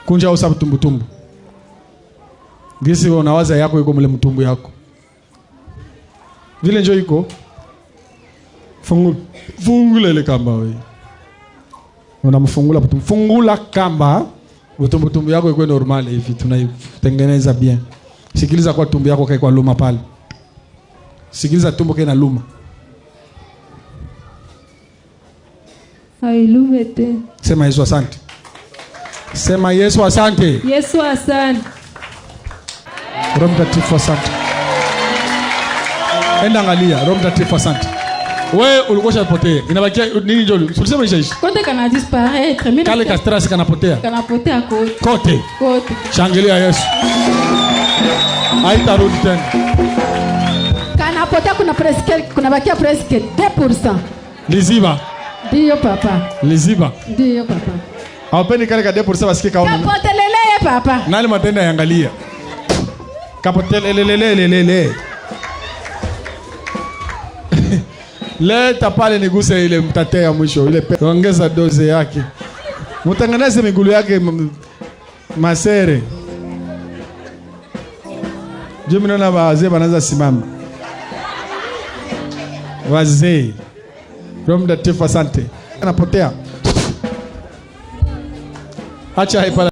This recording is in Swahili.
Kunja usa tumbu. Gisi unawaza yako yuko mle mtumbu yako. Vile njoo iko. Fungula ile kamba wewe. Unamfungula mtumbu. Fungula kamba. Tumbu yako iko normal hivi tunaitengeneza bien. Sikiliza kwa tumbu yako kwa luma pale. Sikiliza tumbo kaina luma. Hailume te. Sema Yesu asante. Sema Yesu asante. Yesu asante. Roho Mtakatifu asante. Enda angalia Roho Mtakatifu asante. Wewe ulikosha potea. Inabakia nini njoo? Tulisema ishaishi. Kote kana disparaître. Mimi kale kastrasi kanapotea. Kanapotea kote. Kote. Kote. Shangilia Yesu. Haitarudi tena. Kanapotea kuna bakia presque 2%. Liziba. Ndio papa. Liziba. Ndio papa. Hawapendi kale ka 2% basikie kaona. Kapotelele papa. Nani matenda yangalia? Kapotelele. Leta pale niguse ile mtate ya mwisho ile ongeza doze yake. Mtanganeze migulu yake masere. Juu mnaona wazee wanaanza simama. Wazee. Roho Mtakatifu asante. Anapotea. Acha hapa.